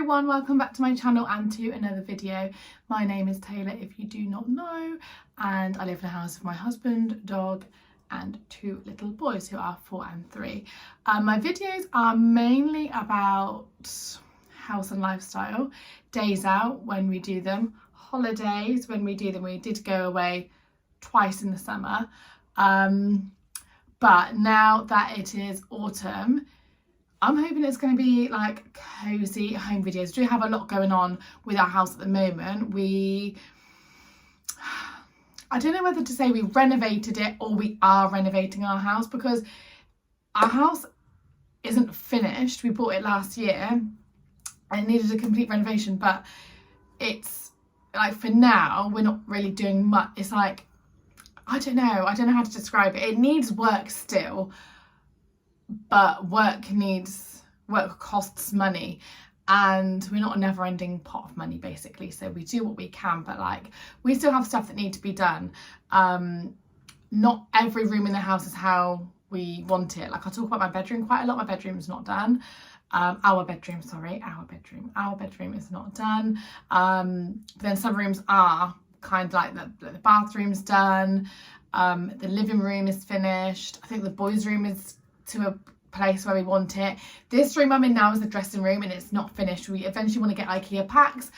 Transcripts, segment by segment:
everyone, welcome back to my channel and to another video. My name is Taylor if you do not know, and I live in a house with my husband, dog and two little boys who are 4 and 3. My videos are mainly about house and lifestyle, days out when we do them, holidays when we do them. We did go away twice in the summer, but now that it is autumn, I'm hoping it's going to be like cozy home videos. We do have a lot going on with our house at the moment. I don't know whether to say we renovated it or we are renovating our house, because our house isn't finished. We bought it last year and it needed a complete renovation, but it's like, for now, we're not really doing much. It's like, I don't know how to describe it. It needs work still, but work costs money, and we're not a never-ending pot of money basically, so we do what we can, but like, we still have stuff that need to be done. Not every room in the house is how we want it. Like, I talk about my bedroom quite a lot. My bedroom's not done. Our bedroom is not done. But then some rooms are kind of like the bathroom's done, the living room is finished. I think the boys' room is to a place where we want it. This room I'm in now is the dressing room and it's not finished. We eventually want to get IKEA packs,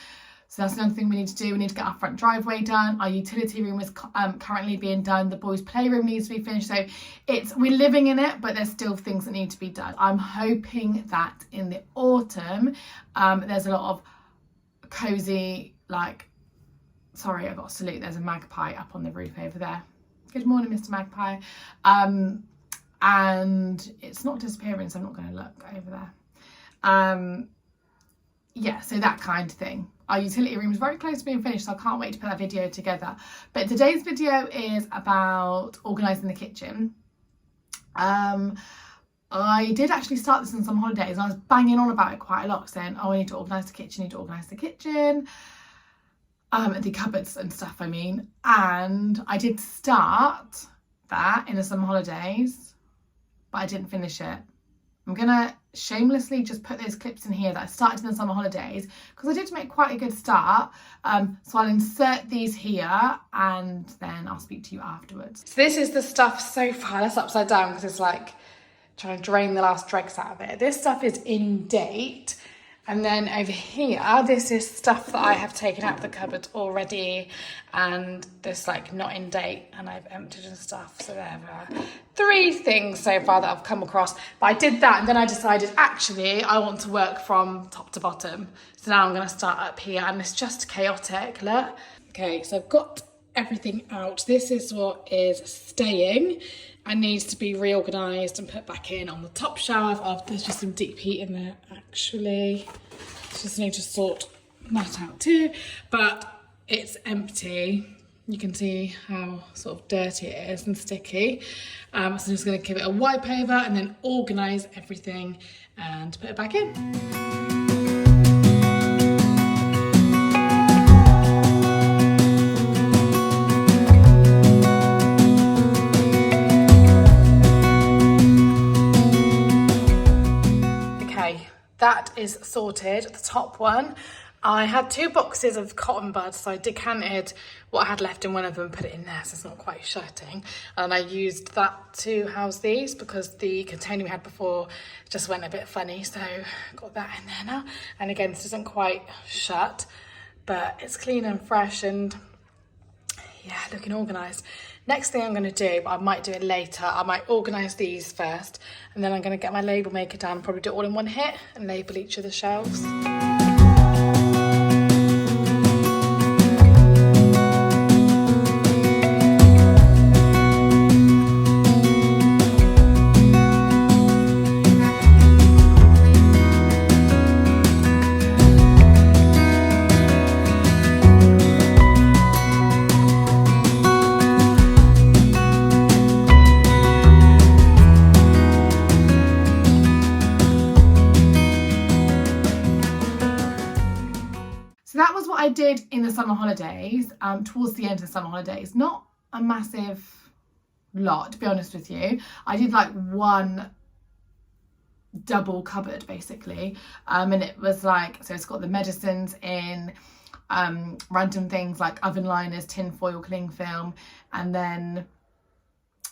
so that's another thing we need to do. We need to get our front driveway done. Our utility room is currently being done. The boys' playroom needs to be finished. So we're living in it, but there's still things that need to be done. I'm hoping that in the autumn, there's a lot of cozy, like, sorry, I got to salute. There's a magpie up on the roof over there. Good morning, Mr. Magpie. And it's not disappearing, so I'm not going to look over there. Yeah, so that kind of thing. Our utility room is very close to being finished, so I can't wait to put that video together. But today's video is about organising the kitchen. I did actually start this on some holidays, and I was banging on about it quite a lot, saying, oh, I need to organise the kitchen, the cupboards and stuff, I mean. And I did start that in the summer holidays, but I didn't finish it. I'm gonna shamelessly just put those clips in here that I started in the summer holidays, because I did make quite a good start. So I'll insert these here and then I'll speak to you afterwards. So this is the stuff so far. That's upside down because it's like trying to drain the last dregs out of it. This stuff is in date. And then over here, this is stuff that I have taken out of the cupboard already, and this like not in date, and I've emptied and stuff. So there are 3 things so far that I've come across. But I did that, and then I decided actually I want to work from top to bottom. So now I'm going to start up here, and it's just chaotic. Look. Okay, so I've got everything out. This is what is staying and needs to be reorganised and put back in on the top shelf. There's just some deep heat in there actually. Just need to sort that out too, but it's empty. You can see how sort of dirty it is and sticky. So I'm just going to give it a wipe over and then organise everything and put it back in. That is sorted, the top one. I had 2 boxes of cotton buds, so I decanted what I had left in one of them, put it in there so it's not quite shutting. And I used that to house these because the container we had before just went a bit funny, so got that in there now. And again, this isn't quite shut, but it's clean and fresh and yeah, looking organised. Next thing I'm going to do, but I might do it later, I might organise these first, and then I'm going to get my label maker down and probably do it all in one hit and label each of the shelves. So that was what I did in the summer holidays, towards the end of the summer holidays. Not a massive lot, to be honest with you. I did like one double cupboard basically, and it was like, so it's got the medicines in, random things like oven liners, tin foil, cling film, and then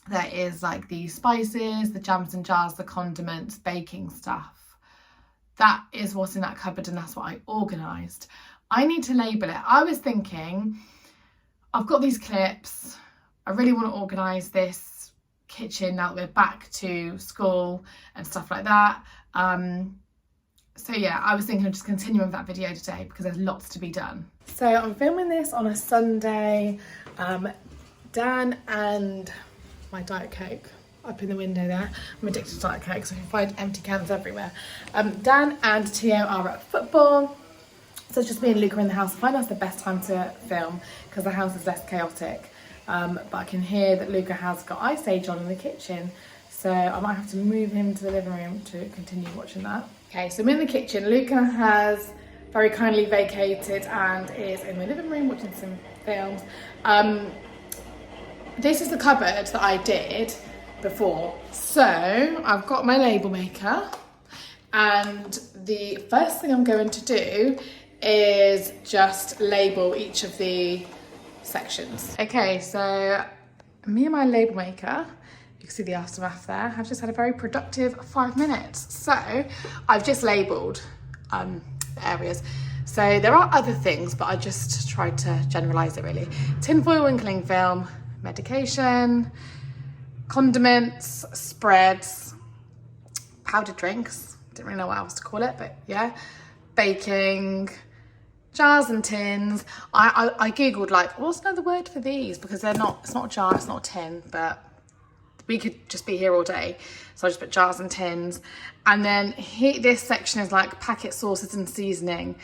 there is like the spices, the jams and jars, the condiments, baking stuff. That is what's in that cupboard, and that's what I organised. I need to label it. I was thinking, I've got these clips, I really want to organise this kitchen now that we're back to school and stuff like that. So yeah, I was thinking of just continuing with that video today because there's lots to be done. So I'm filming this on a Sunday. Dan and my Diet Coke up in the window there. I'm addicted to Diet Coke, so I can find empty cans everywhere. Dan and Tio are at football. So it's just me and Luca in the house. I find that's the best time to film because the house is less chaotic. But I can hear that Luca has got Ice Age on in the kitchen. So I might have to move him to the living room to continue watching that. Okay, so I'm in the kitchen. Luca has very kindly vacated and is in the living room watching some films. This is the cupboard that I did before. So I've got my label maker, and the first thing I'm going to do is just label each of the sections. Okay, so me and my label maker, you can see the aftermath there, have just had a very productive 5 minutes. So I've just labelled the areas. So there are other things, but I just tried to generalise it really. Tin foil and cling film, medication, condiments, spreads, powdered drinks, didn't really know what else to call it, but yeah, baking, jars and tins. I googled like, what's another word for these, because they're not, it's not a jar, it's not a tin, but we could just be here all day. So I just put jars and tins. And then here, this section is like packet sauces and seasoning.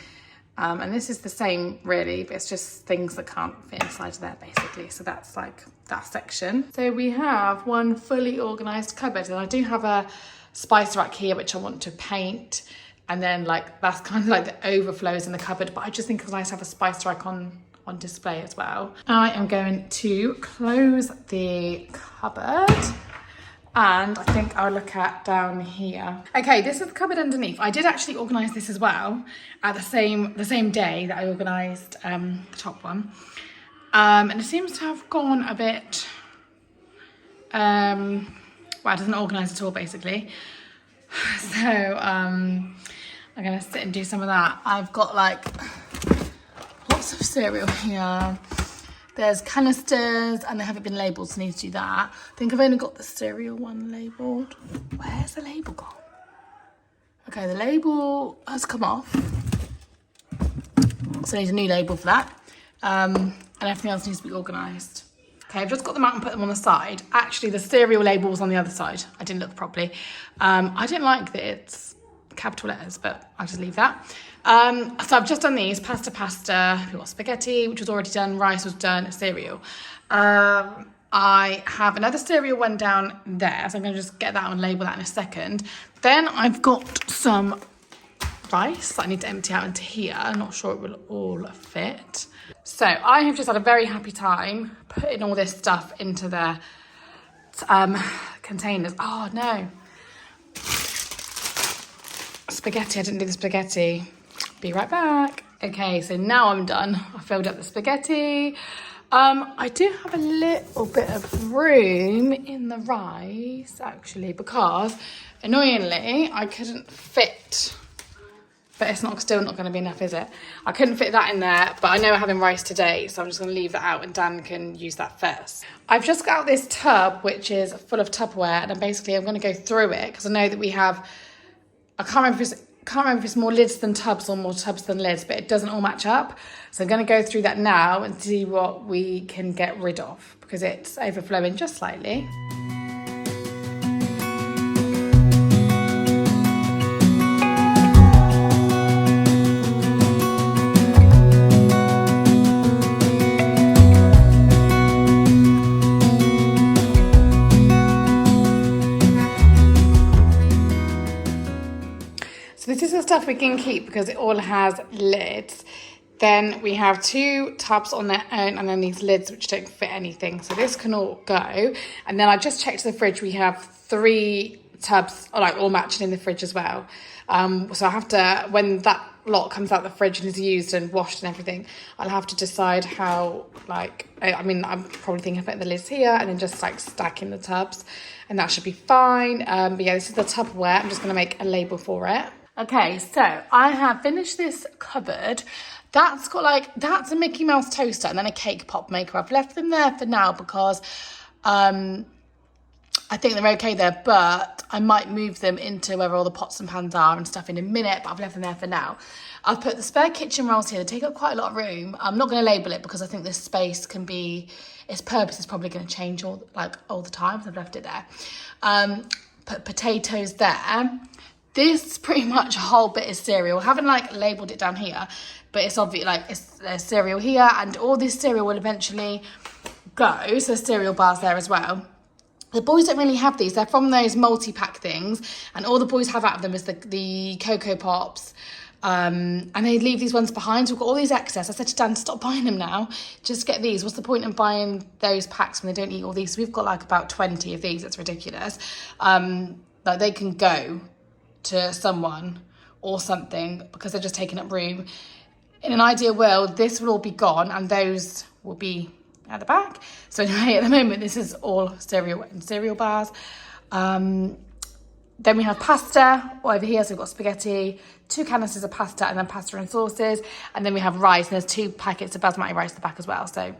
And this is the same really, but it's just things that can't fit inside there basically. So that's like that section. So we have one fully organised cupboard, and I do have a spice rack here which I want to paint. And then like, that's kind of like the overflows in the cupboard, but I just think it's nice to have a spice rack on display as well. I am going to close the cupboard, and I think I'll look at down here. Okay, this is the cupboard underneath. I did actually organise this as well at the same day that I organised the top one. And it seems to have gone a bit, well, it doesn't organise at all basically. So I'm gonna sit and do some of that. I've got like lots of cereal here. There's canisters and they haven't been labelled, so I need to do that. I think I've only got the cereal one labelled. Where's the label gone? Okay, the label has come off. So I need a new label for that. And everything else needs to be organised. Okay, I've just got them out and put them on the side. Actually, the cereal label was on the other side. I didn't look properly. I didn't like that it's capital letters, but I'll just leave that. So I've just done these, pasta, we've got spaghetti, which was already done, rice was done, cereal. I have another cereal one down there, so I'm gonna just get that and label that in a second. Then I've got some rice that I need to empty out into here. I'm not sure it will all fit. So I have just had a very happy time putting all this stuff into the containers. Oh no. Spaghetti, I didn't do the spaghetti. Be right back. Okay, so now I'm done. I filled up the spaghetti. I do have a little bit of room in the rice actually, because annoyingly I couldn't fit, but it's still not going to be enough, is it? I couldn't fit that in there, but I know we're having rice today, so I'm just going to leave that out and Dan can use that first. I've just got out this tub, which is full of Tupperware, and I'm going to go through it because I know that we have, I can't remember if it's more lids than tubs or more tubs than lids, but it doesn't all match up. So I'm going to go through that now and see what we can get rid of because it's overflowing just slightly. This is the stuff we can keep because it all has lids. Then we have 2 tubs on their own and then these lids which don't fit anything. So this can all go. And then I just checked the fridge. We have 3 tubs are like all matching in the fridge as well. So I have to, when that lot comes out the fridge and is used and washed and everything, I'll have to decide how, like, I mean, I'm probably thinking of putting the lids here and then just like stacking the tubs, and that should be fine. But yeah, this is the Tupperware. I'm just going to make a label for it. Okay, so I have finished this cupboard. That's got like, that's a Mickey Mouse toaster and then a cake pop maker. I've left them there for now because I think they're okay there, but I might move them into where all the pots and pans are and stuff in a minute, but I've left them there for now. I've put the spare kitchen rolls here. They take up quite a lot of room. I'm not going to label it because I think this space can be, its purpose is probably going to change all the time, so I've left it there. Put potatoes there. This pretty much a whole bit is cereal. I haven't like labelled it down here, but it's obvious, like there's cereal here, and all this cereal will eventually go, so cereal bars there as well. The boys don't really have these. They're from those multi-pack things, and all the boys have out of them is the Cocoa Pops. And they leave these ones behind. So we've got all these excess. I said to Dan, stop buying them now. Just get these. What's the point in buying those packs when they don't eat all these? So we've got like about 20 of these. It's ridiculous. Like they can go to someone or something because they're just taking up room. In an ideal world, this will all be gone and those will be at the back. So anyway, at the moment, this is all cereal and cereal bars. Then we have pasta over here. So we've got spaghetti, 2 canisters of pasta, and then pasta and sauces. And then we have rice, and there's 2 packets of basmati rice at the back as well. So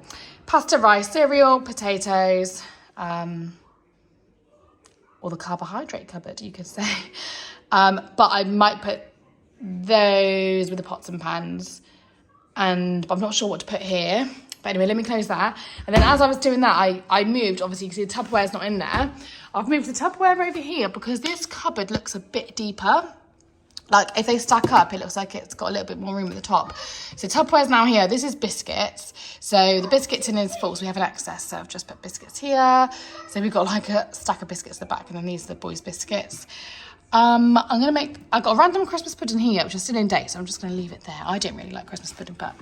pasta, rice, cereal, potatoes, or the carbohydrate cupboard, you could say. But I might put those with the pots and pans, and I'm not sure what to put here. But anyway, let me close that. And then as I was doing that, I moved, obviously, you can see the Tupperware's not in there. I've moved the Tupperware over here because this cupboard looks a bit deeper. Like, if they stack up, it looks like it's got a little bit more room at the top. So Tupperware's now here. This is biscuits. So the biscuits in is full, so we have an excess. So I've just put biscuits here. So we've got like a stack of biscuits at the back, and then these are the boys' biscuits. I've got a random Christmas pudding here, which is still in date, so I'm just going to leave it there. I don't really like Christmas pudding, but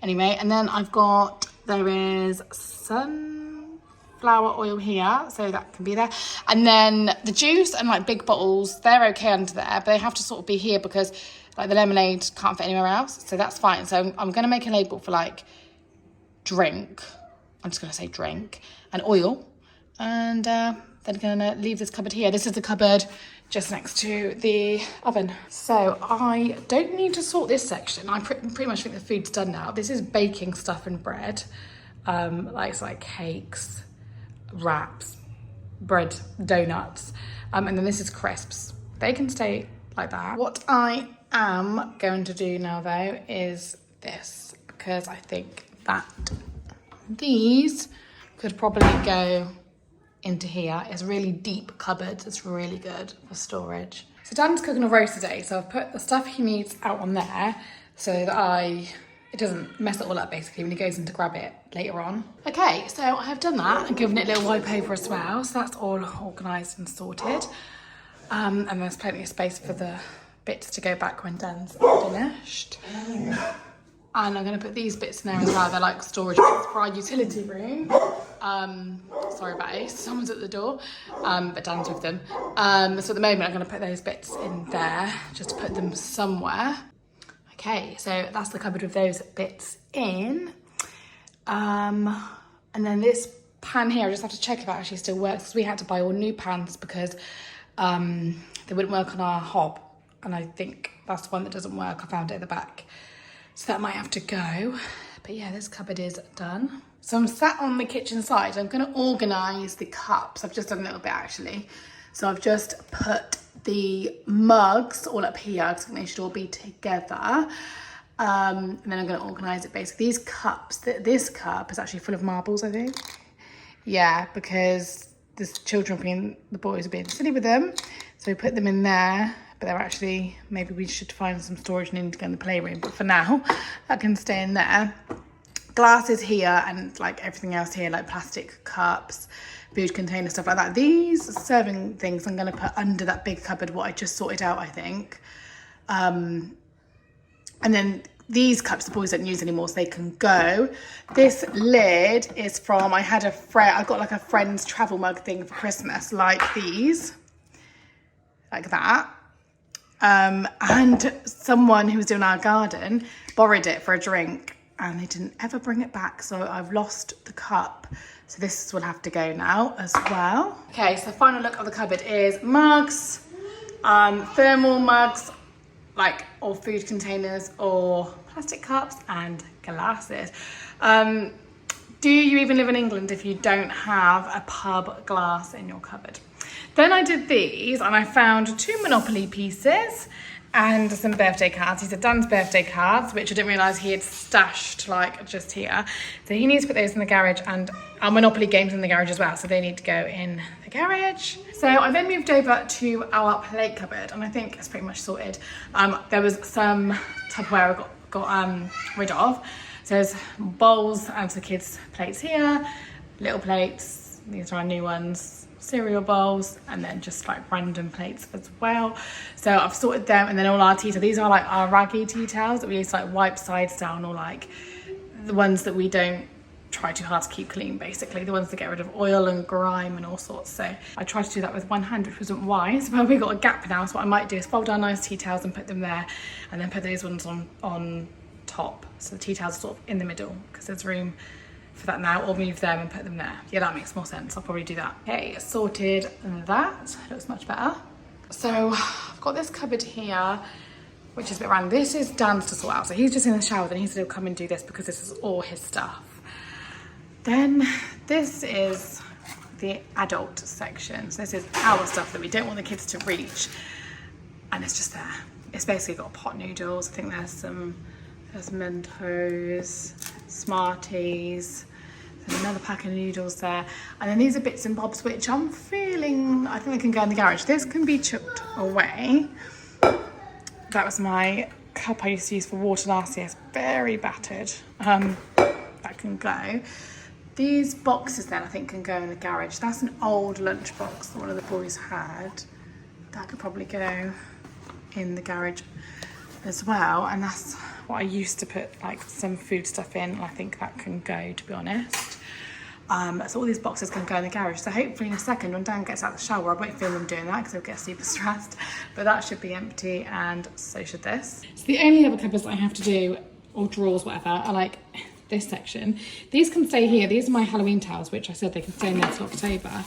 anyway. And then there is sunflower oil here, so that can be there. And then the juice and like big bottles, they're okay under there, but they have to sort of be here because like the lemonade can't fit anywhere else, so that's fine. So I'm going to make a label for like drink. I'm just going to say drink and oil, and then going to leave this cupboard here. This is the cupboard just next to the oven. So I don't need to sort this section. I pretty much think the food's done now. This is baking stuff and bread. It's like cakes, wraps, bread, donuts. And then this is crisps. They can stay like that. What I am going to do now though is this, because I think that these could probably go into here. It's a really deep cupboard. It's really good for storage. So Dan's cooking a roast today, so I've put the stuff he needs out on there so that it doesn't mess it all up basically when he goes in to grab it later on. Okay, so I have done that and given it a little wipe over as well, so that's all organised and sorted. And there's plenty of space for the bits to go back when Dan's finished. And I'm going to put these bits in there as well. They're like storage bits for our utility room. Sorry about it, someone's at the door, but Dan's with them. So at the moment I'm going to put those bits in there, just to put them somewhere. Okay, so that's the cupboard with those bits in. And then this pan here, I just have to check if it actually still works, because we had to buy all new pans because they wouldn't work on our hob. And I think that's the one that doesn't work. I found it at the back. So that might have to go. But yeah, this cupboard is done. So I'm sat on the kitchen side. I'm going to organise the cups. I've just done a little bit actually. So I've just put the mugs all up here because I think they should all be together. And then I'm going to organise it basically. These cups, this cup is actually full of marbles, I think. Yeah, because the boys are being silly with them. So we put them in there. But they're actually, maybe we should find some storage and need to go in the playroom. But for now, that can stay in there. Glasses here and like everything else here, like plastic cups, food containers, stuff like that. These serving things I'm going to put under that big cupboard, what I just sorted out, I think. And then these cups the boys don't use anymore, so they can go. This lid is from, I got like a friend's travel mug thing for Christmas, like these. like that. And someone who was doing our garden borrowed it for a drink and they didn't ever bring it back. So I've lost the cup. So this will have to go now as well. Okay, so the final look of the cupboard is mugs, thermal mugs, like, or food containers or plastic cups and glasses. Do you even live in England if you don't have a pub glass in your cupboard? Then I did these and I found 2 Monopoly pieces and some birthday cards. These are Dan's birthday cards, which I didn't realise he had stashed like just here. So he needs to put those in the garage, and our Monopoly games in the garage as well. So they need to go in the garage. So I then moved over to our plate cupboard and I think it's pretty much sorted. There was some Tupperware I got rid of. So there's bowls and the kids' plates here, little plates, these are our new ones, cereal bowls, and then just like random plates as well. So I've sorted them, and then all our tea towels. These are like our raggy tea towels that we use to like wipe sides down, or like the ones that we don't try too hard to keep clean, basically, the ones that get rid of oil and grime and all sorts. So I tried to do that with one hand, which wasn't wise, but we've got a gap now. So what I might do is fold our nice tea towels and put them there, and then put those ones on top, so the tea towels are sort of in the middle because there's room for that now, or move them and put them there. Yeah, that makes more sense. I'll probably do that. Okay, sorted that. Looks much better. So I've got this cupboard here, which is a bit random. This is Dan's to sort out. So he's just in the shower, then he said he'll come and do this because this is all his stuff. Then this is the adult section. So this is our stuff that we don't want the kids to reach. And it's just there. It's basically got pot noodles. I think there's Mentos, Smarties, there's another pack of noodles there, and then these are bits and bobs which I'm feeling, I think they can go in the garage. This can be chucked away. That was my cup I used to use for water last year. It's very battered. That can go. These boxes then I think can go in the garage. That's an old lunchbox that one of the boys had. That could probably go in the garage as well, and that's what I used to put like some food stuff in, and I think that can go, to be honest. So all these boxes can go in the garage. So hopefully in a second when Dan gets out of the shower, I won't film him doing that because he'll get super stressed, but that should be empty, and so should this. So the only other cupboards that I have to do, or drawers, whatever, are like this section. These can stay here. These are my Halloween towels, which I said they can stay in there till October.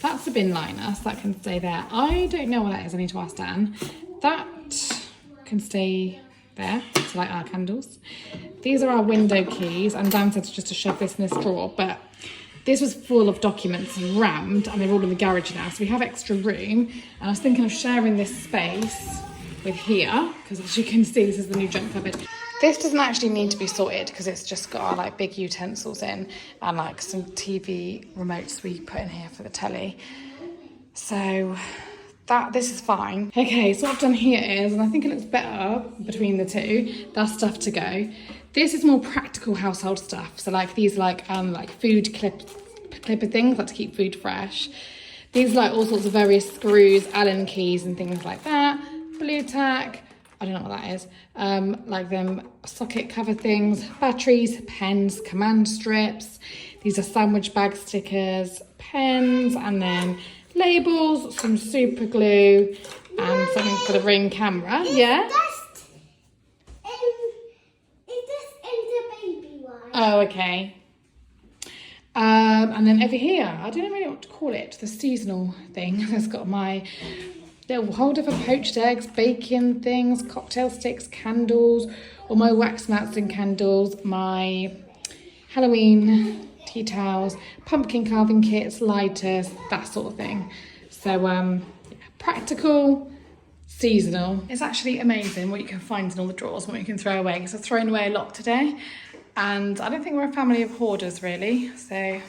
That's the bin liner, so that can stay there. I don't know what that is, I need to ask Dan. That can stay there, so like our candles. These are our window keys, and Dan said just to shove this in this drawer, but this was full of documents and rammed, and they're all in the garage now, so we have extra room. And I was thinking of sharing this space with here, because as you can see, this is the new junk cupboard. This doesn't actually need to be sorted because it's just got our like big utensils in, and like some TV remotes we put in here for the telly. So this is fine. Okay, so what I've done here is, and I think it looks better between the two, that's stuff to go. This is more practical household stuff. So like these like food clipper things, like to keep food fresh. These like all sorts of various screws, Allen keys and things like that. Blue tack, I don't know what that is. Like them socket cover things, batteries, pens, command strips. These are sandwich bag stickers, pens, and then labels, some super glue, and something for the Ring camera. Yeah? Is this in the baby one? Oh, okay. And then over here, I don't know really what to call it, the seasonal thing. It's got my little holder for poached eggs, bacon things, cocktail sticks, candles, all my wax mats and candles, my Halloween tea towels, pumpkin carving kits, lighters, that sort of thing. So yeah, practical, seasonal. It's actually amazing what you can find in all the drawers, what you can throw away, because I've thrown away a lot today, and I don't think we're a family of hoarders really. So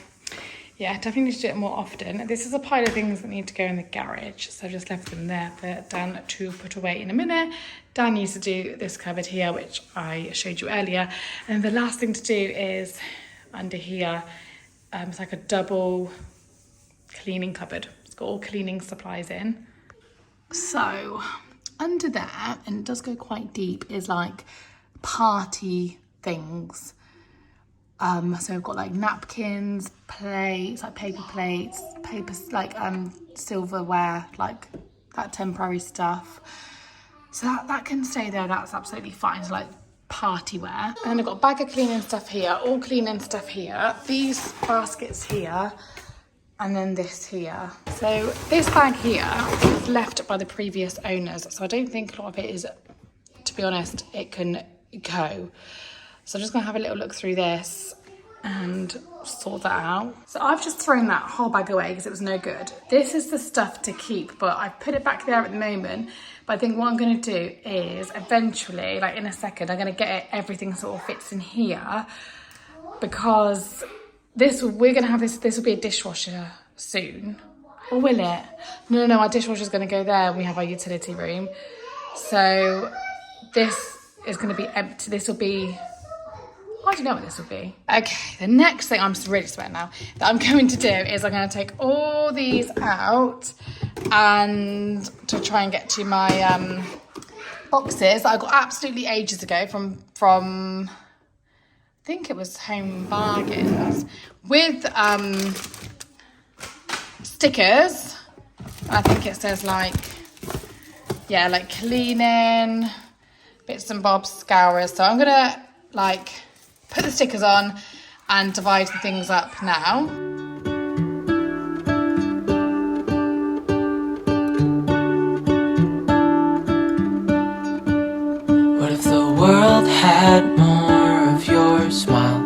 yeah, definitely need to do it more often. This is a pile of things that need to go in the garage, so I've just left them there for Dan to put away in a minute. Dan used to do this cupboard here, which I showed you earlier, and the last thing to do is under here. It's like a double cleaning cupboard. It's got all cleaning supplies in. So under there, and it does go quite deep, is like party things. So we've got like napkins, plates, like paper plates, papers, like silverware, like that temporary stuff. So that can stay there, that's absolutely fine. It's like party wear. And then I've got a bag of cleaning stuff here, all cleaning stuff here, these baskets here, and then this here. So this bag here was left by the previous owners, so I don't think a lot of it is, to be honest, it can go. So I'm just gonna have a little look through this and sort that out. So I've just thrown that whole bag away because it was no good. This is the stuff to keep, but I've put it back there at the moment. But I think what I'm gonna do is eventually, like in a second, I'm gonna get it, everything sort of fits in here, because we're gonna have this will be a dishwasher soon. Or will it? No, our dishwasher's gonna go there and we have our utility room. So this is gonna be empty. This will be, I don't know what this will be. Okay, the next thing, I'm really sweating now, that I'm going to do is I'm going to take all these out and to try and get to my boxes that I got absolutely ages ago from I think it was Home Bargains, with stickers. I think it says like cleaning, bits and bobs, scourers. So I'm gonna like put the stickers on and divide the things up now. What if the world had more of your smile?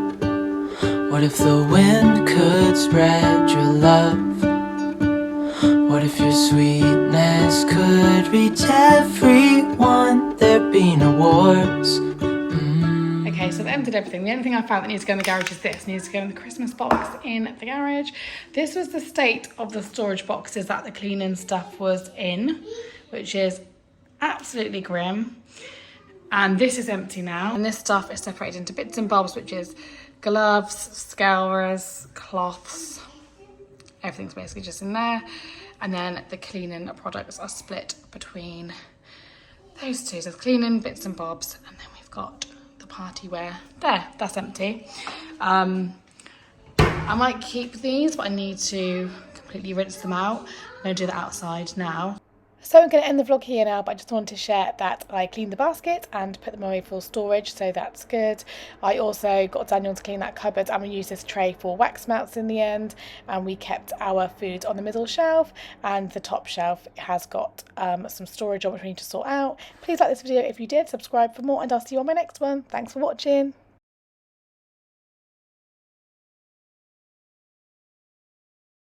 What if the wind could spread your love? What if your sweetness could reach everyone? There'd be no wars. Okay, so I've emptied everything. The only thing I found that needs to go in the garage is this. It needs to go in the Christmas box in the garage. This was the state of the storage boxes that the cleaning stuff was in, which is absolutely grim. And this is empty now. And this stuff is separated into bits and bobs, which is gloves, scourers, cloths. Everything's basically just in there. And then the cleaning products are split between those two. So cleaning, bits and bobs, and then we've got party wear there. That's empty. I might keep these, but I need to completely rinse them out. I'm going to do that outside now. So I'm going to end the vlog here now, but I just wanted to share that I cleaned the basket and put them away for storage, so that's good. I also got Daniel to clean that cupboard, and we used this tray for wax melts in the end, and we kept our food on the middle shelf, and the top shelf has got some storage on which we need to sort out. Please like this video if you did, subscribe for more, and I'll see you on my next one. Thanks for watching.